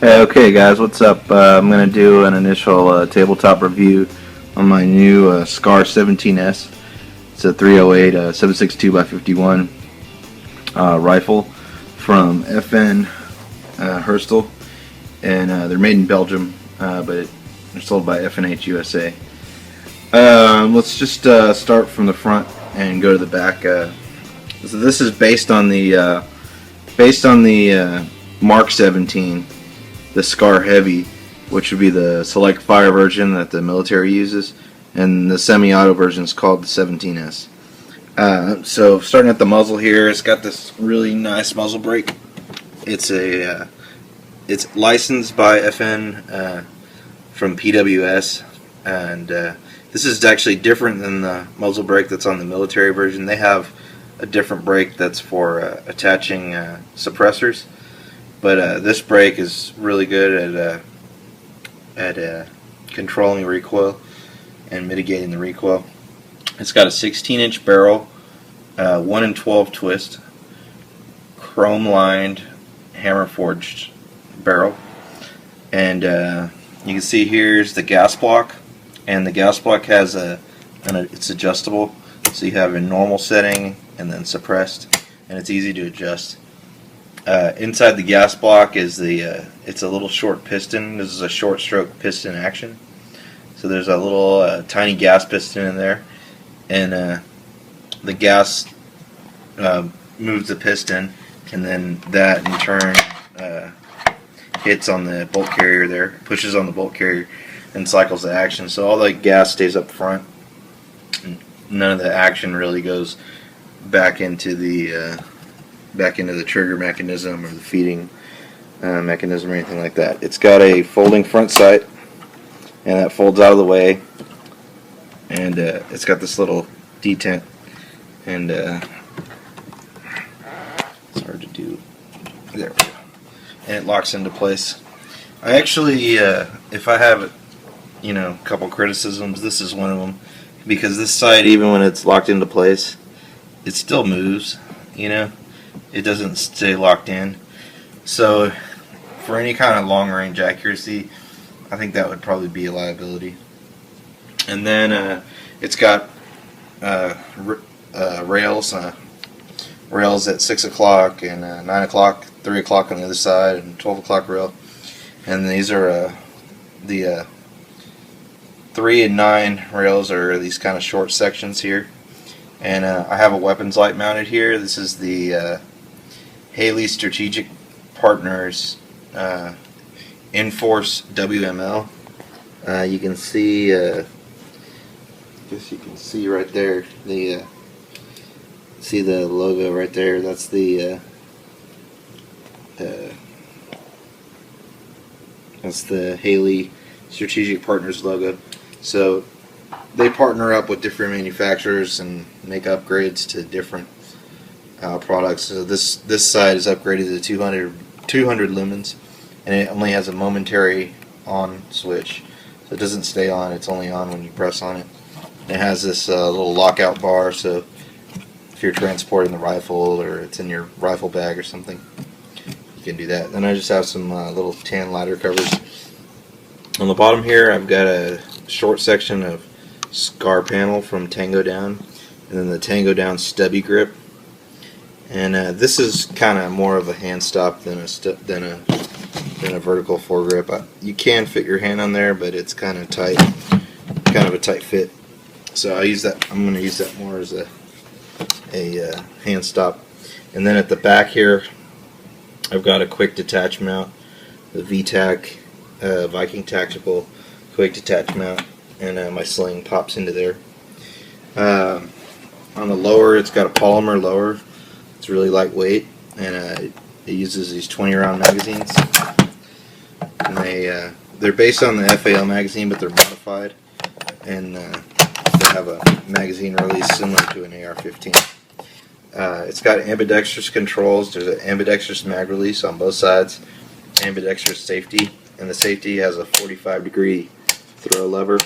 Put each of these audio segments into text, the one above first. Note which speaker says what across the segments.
Speaker 1: Hey, okay, guys, what's up? I'm going to do an initial tabletop review on my new SCAR 17S. It's a 308 7.62 by 51 rifle from FN Herstal, and they're made in Belgium, but they're sold by FNH USA. Let's just start from the front and go to the back. So this is based on the Mark 17. The SCAR Heavy, which would be the select fire version that the military uses, and the semi-auto version is called the 17S. So starting at the muzzle here, it's got this really nice muzzle brake. It's licensed by FN from PWS, and this is actually different than the muzzle brake that's on the military version. They have a different brake that's for attaching suppressors. But this brake is really good at controlling recoil and mitigating the recoil. It's got a 16-inch barrel, 1 in 12 twist, chrome-lined, hammer-forged barrel. And you can see here's the gas block, and the gas block has it's adjustable, so you have a normal setting and then suppressed, and it's easy to adjust. Inside the gas block is it's a little short piston. This is a short stroke piston action. So there's a little tiny gas piston in there, and the gas moves the piston, and then that in turn hits on the bolt carrier there, pushes on the bolt carrier, and cycles the action. So all the gas stays up front. None of the action really goes back into the trigger mechanism or the feeding mechanism or anything like that. It's got a folding front sight, and that folds out of the way, and it's got this little detent, and it's hard to do. There we go. And it locks into place. I actually, if I have, a couple criticisms, this is one of them, because this sight, even when it's locked into place, it still moves, It doesn't stay locked in. So for any kind of long range accuracy, I think that would probably be a liability. And then it's got rails at 6 o'clock and 9 o'clock, 3 o'clock on the other side, and 12 o'clock rail. And these are the 3 and 9 rails are these kind of short sections here. And I have a weapons light mounted here. This is the Haley Strategic Partners Inforce WML. You can see, I guess you can see right there. See the logo right there. That's the Haley Strategic Partners logo. So they partner up with different manufacturers and make upgrades to different products. So this side is upgraded to 200 lumens, and it only has a momentary on switch, so it doesn't stay on. It's only on when you press on it. And it has this little lockout bar, so if you're transporting the rifle or it's in your rifle bag or something, you can do that. Then I just have some little tan lighter covers. On the bottom here, I've got a short section of SCAR panel from Tangodown, and then the Tangodown stubby grip. And this is kind of more of a hand stop than a vertical foregrip. You can fit your hand on there, but it's kind of tight, kind of a tight fit. So I use that. I'm going to use that more as a hand stop. And then at the back here, I've got a quick detach mount, the VTAC Viking Tactical quick detach mount, and my sling pops into there. On the lower, it's got a polymer lower. It's really lightweight, and it uses these 20-round magazines. And they're based on the FAL magazine, but they're modified, and they have a magazine release similar to an AR-15. It's got ambidextrous controls. There's an ambidextrous mag release on both sides, ambidextrous safety, and the safety has a 45-degree throw lever.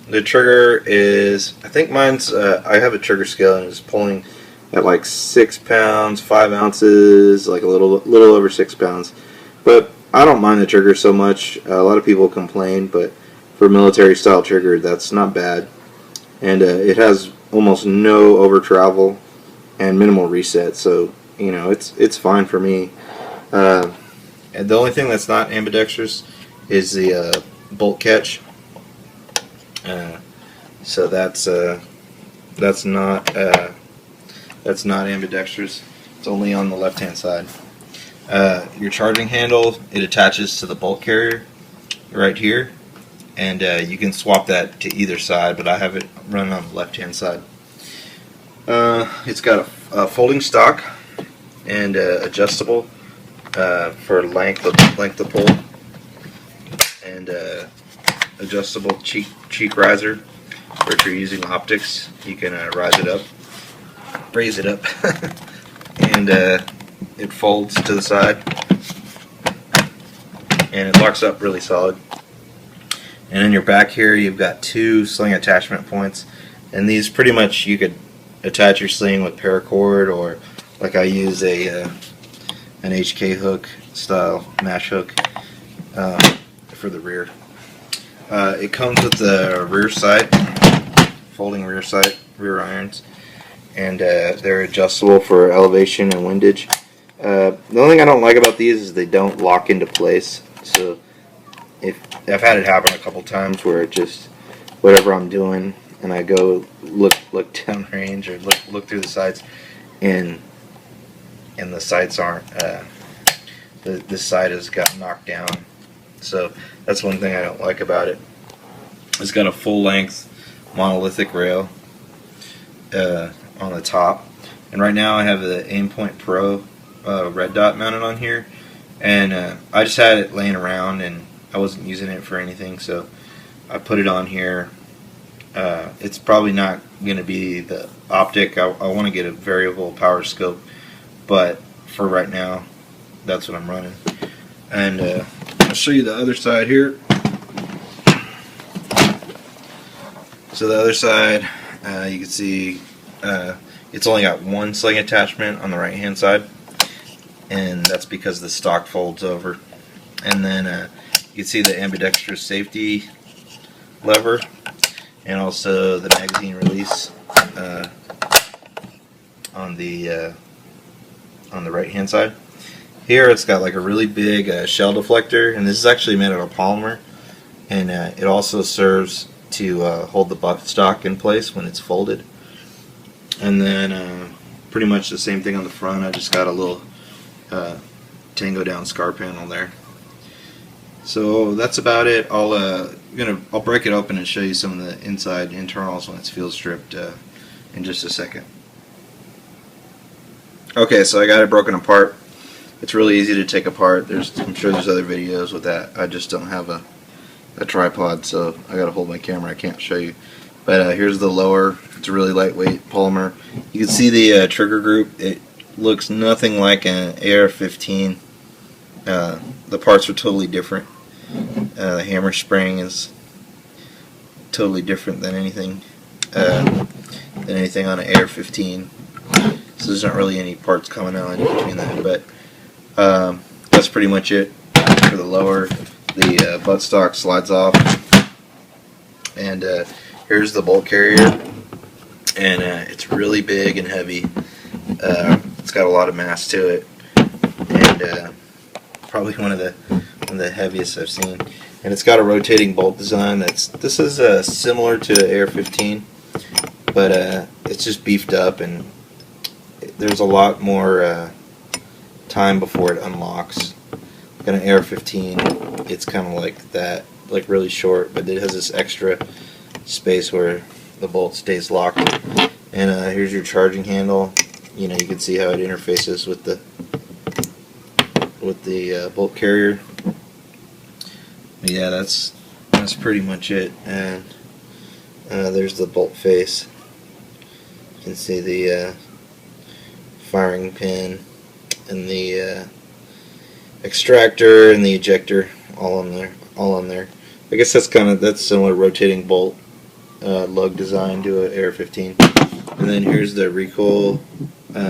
Speaker 1: The trigger is, I think mine's, I have a trigger scale and it's pulling at like 6 pounds, 5 ounces, like a little over 6 pounds. But I don't mind the trigger so much. A lot of people complain, but for military style trigger, that's not bad. And it has almost no over travel and minimal reset, so you know it's fine for me. And the only thing that's not ambidextrous is the bolt catch. So that's not ambidextrous. It's only on the left hand side. Your charging handle, it attaches to the bolt carrier right here, and you can swap that to either side, but I have it running on the left hand side. It's got a folding stock and adjustable for length of pull, and adjustable cheek riser, or if you're using optics you can raise it up and it folds to the side and it locks up really solid. And in your back here you've got 2 sling attachment points, and these pretty much you could attach your sling with paracord, or like I use an HK hook style mash hook for the rear. It comes with the rear sight, folding rear sight, rear irons, and they're adjustable for elevation and windage. The only thing I don't like about these is they don't lock into place. So if I've had it happen a couple times where it just, whatever I'm doing, and I go look downrange or look through the sights, and the sights aren't the sight has got knocked down. So that's one thing I don't like about it. It's got a full length monolithic rail on the top, and right now I have the Aimpoint Pro red dot mounted on here, and I just had it laying around and I wasn't using it for anything, so I put it on here. It's probably not going to be the optic. I want to get a variable power scope, but for right now that's what I'm running. And I'll show you the other side here. So the other side, you can see it's only got 1 sling attachment on the right hand side, and that's because the stock folds over. And then you can see the ambidextrous safety lever, and also the magazine release on the right hand side. Here it's got like a really big shell deflector, and this is actually made out of polymer, and it also serves to hold the butt stock in place when it's folded. And then pretty much the same thing on the front. I just got a little Tangodown scar panel there. So that's about it. I'll break it open and show you some of the inside internals when it's field stripped in just a second. Okay, so I got it broken apart. It's really easy to take apart. I'm sure there's other videos with that. I just don't have a tripod, so I gotta hold my camera. I can't show you. But here's the lower. It's a really lightweight polymer. You can see the trigger group. It looks nothing like an AR-15. The parts are totally different. The hammer spring is totally different than anything on an AR-15. So there's not really any parts coming out in between that. But that's pretty much it for the lower. The buttstock slides off, and here's the bolt carrier, and it's really big and heavy. It's got a lot of mass to it, and probably one of the heaviest I've seen. And it's got a rotating bolt design. This is similar to AR-15, but it's just beefed up, and there's a lot more time before it unlocks. Got an AR-15, it's kind of like that, like really short, but it has this extra space where the bolt stays locked. And here's your charging handle. You know, you can see how it interfaces with the bolt carrier. But yeah, that's pretty much it. And there's the bolt face. You can see the firing pin and the extractor and the ejector all on there. I guess that's similar rotating bolt lug design to an AR-15. And then here's the recoil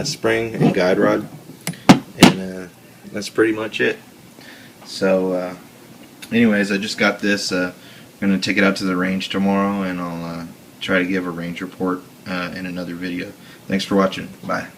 Speaker 1: spring and guide rod, and that's pretty much it. So anyways, I just got this. I'm going to take it out to the range tomorrow, and I'll try to give a range report in another video. Thanks for watching. Bye.